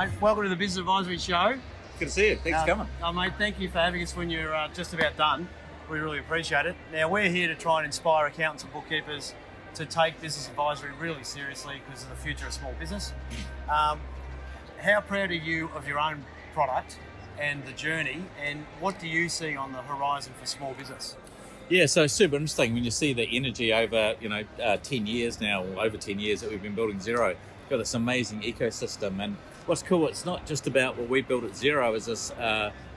Mate, welcome to the Business Advisory Show. Good to see you. Thanks for coming. Mate, thank you for having us when you're just about done. We really appreciate it. Now, we're here to try and inspire accountants and bookkeepers to take business advisory really seriously because of the future of small business. How proud are you of your own product and the journey, and what do you see on the horizon for small business? Yeah, so super interesting when you see the energy over 10 years now, or over 10 years that we've been building Xero. We've got this amazing ecosystem, and what's cool, it's not just about what we built at Xero, is this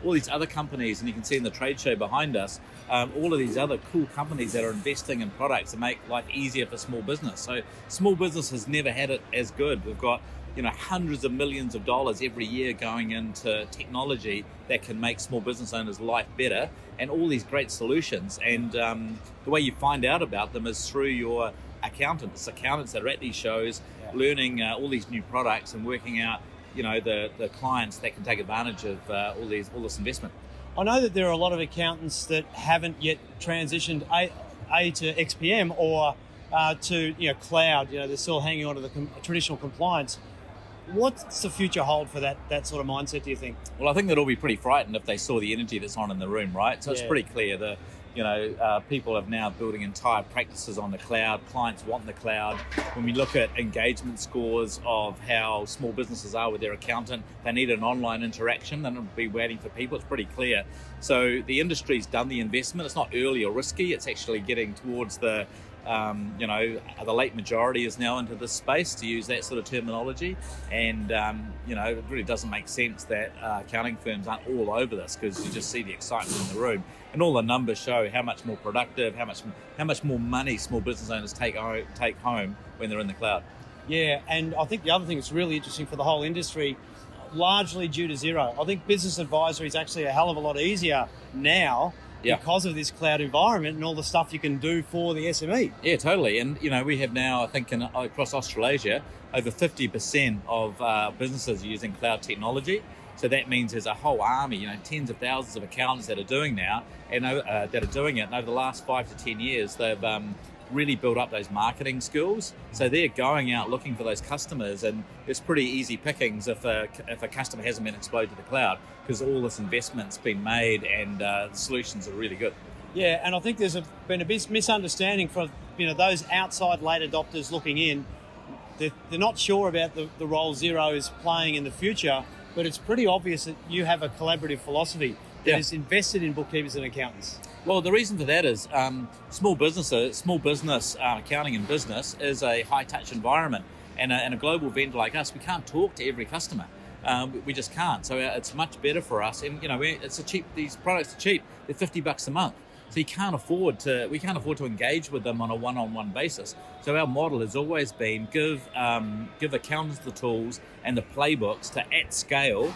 all these other companies, and you can see in the trade show behind us, all of these other cool companies that are investing in products to make life easier for small business. So small business has never had it as good. We've got hundreds of millions of dollars every year going into technology that can make small business owners' life better, and all these great solutions. And the way you find out about them is through your accountants. Accountants that are at these shows, learning all these new products and working out, the clients that can take advantage of all this investment. I know that there are a lot of accountants that haven't yet transitioned A to XPM or to cloud. They're still hanging on to the traditional compliance. What's the future hold for that sort of mindset, do you think? Well, I think they'd all be pretty frightened if they saw the energy that's on in the room, right? So it's pretty clear that people are now building entire practices on the cloud. Clients want the cloud. When we look at engagement scores of how small businesses are with their accountant, they need an online interaction. They don't be waiting for people. It's pretty clear. So the industry's done the investment. It's not early or risky. It's actually getting towards the late majority is now into this space, to use that sort of terminology. And, it really doesn't make sense that accounting firms aren't all over this, because you just see the excitement in the room. And all the numbers show how much more productive, how much more money small business owners take home when they're in the cloud. Yeah, and I think the other thing that's really interesting for the whole industry, largely due to Xero, I think business advisory is actually a hell of a lot easier now because of this cloud environment and all the stuff you can do for the SME. Yeah, totally. And, we have now, I think, across Australasia, over 50% of businesses are using cloud technology. So that means there's a whole army, tens of thousands of accountants that are doing now, and that are doing it. And over the last 5 to 10 years, they've really built up those marketing skills. So they're going out looking for those customers, and it's pretty easy pickings if a customer hasn't been exposed to the cloud, because all this investment's been made, and the solutions are really good. Yeah, and I think there's been a misunderstanding for those outside late adopters looking in. They're not sure about the role Xero is playing in the future, but it's pretty obvious that you have a collaborative philosophy that is invested in bookkeepers and accountants. Well, the reason for that is small business accounting and business is a high-touch environment, and a global vendor like us, we can't talk to every customer. We just can't. So it's much better for us, and these products are cheap. They're $50 a month. So we can't afford to engage with them on a one-on-one basis. So our model has always been give accountants the tools and the playbooks to, at scale,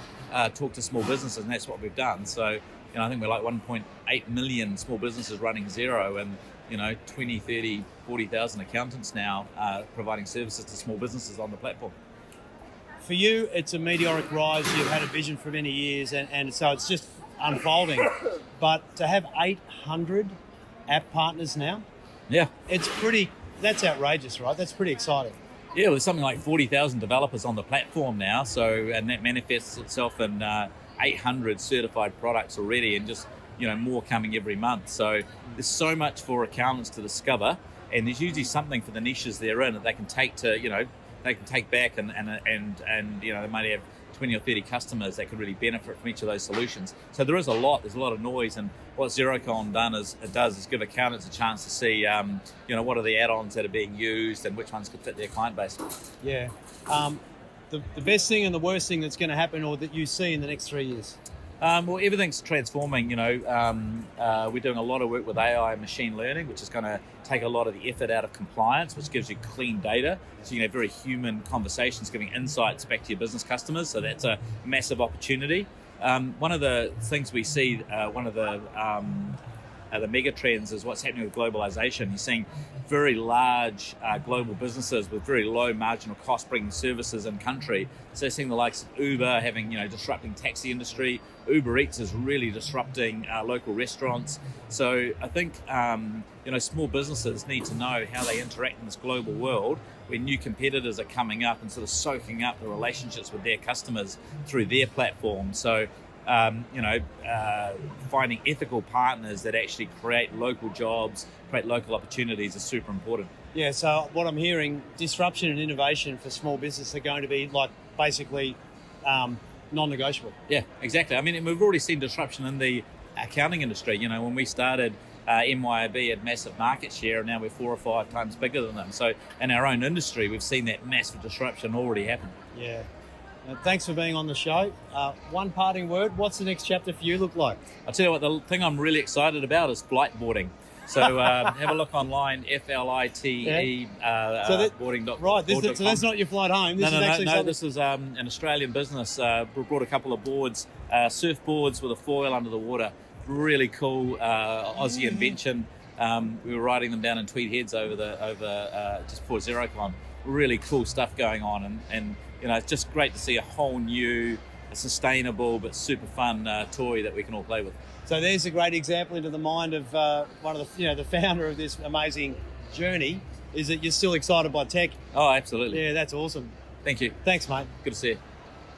talk to small businesses, and that's what we've done. So I think we're like 1.8 million small businesses running Xero, and 20, 30, 40,000 accountants now providing services to small businesses on the platform. For you, it's a meteoric rise. You've had a vision for many years, and so it's just unfolding. But to have 800 app partners now, that's outrageous, right? That's pretty exciting. Yeah, there's something like 40,000 developers on the platform now, and that manifests itself in 800 certified products already, and just more coming every month. So there's so much for accountants to discover, and there's usually something for the niches they're in that they can take back, and they might have 20 or 30 customers that could really benefit from each of those solutions. So there's a lot of noise, and what Xerocon does is give accountants a chance to see, what are the add-ons that are being used and which ones could fit their client base. Yeah. The best thing and the worst thing that's going to happen, or that you see in the next 3 years? Well, everything's transforming. We're doing a lot of work with AI and machine learning, which is going to take a lot of the effort out of compliance, which gives you clean data. So you can have very human conversations, giving insights back to your business customers. So that's a massive opportunity. One of the things we see, one of the the mega trends is what's happening with globalization. You're seeing very large global businesses with very low marginal cost bringing services in country. So you're seeing the likes of Uber having, disrupting taxi industry. Uber Eats is really disrupting local restaurants. So I think, small businesses need to know how they interact in this global world where new competitors are coming up and sort of soaking up the relationships with their customers through their platform. So, finding ethical partners that actually create local jobs, create local opportunities is super important. Yeah, so what I'm hearing, disruption and innovation for small business are going to be basically non-negotiable. Yeah, exactly. I mean, we've already seen disruption in the accounting industry. When we started, MYOB had massive market share, and now we're 4 or 5 times bigger than them. So in our own industry, we've seen that massive disruption already happen. Yeah. Thanks for being on the show. One parting word, what's the next chapter for you look like? I'll tell you what, the thing I'm really excited about is flight boarding. So have a look online, FLITE boarding.com. Right, so that's not your flight home. This is an Australian business. We brought a couple of boards, surfboards with a foil under the water. Really cool Aussie invention. We were riding them down in Tweed Heads over just before XeroCon. Really cool stuff going on, and it's just great to see a whole new, sustainable but super fun toy that we can all play with. So there's a great example into the mind of one of the founder of this amazing journey, is that you're still excited by tech. Oh, absolutely. Yeah, that's awesome. Thank you. Thanks, mate. Good to see you.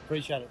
Appreciate it.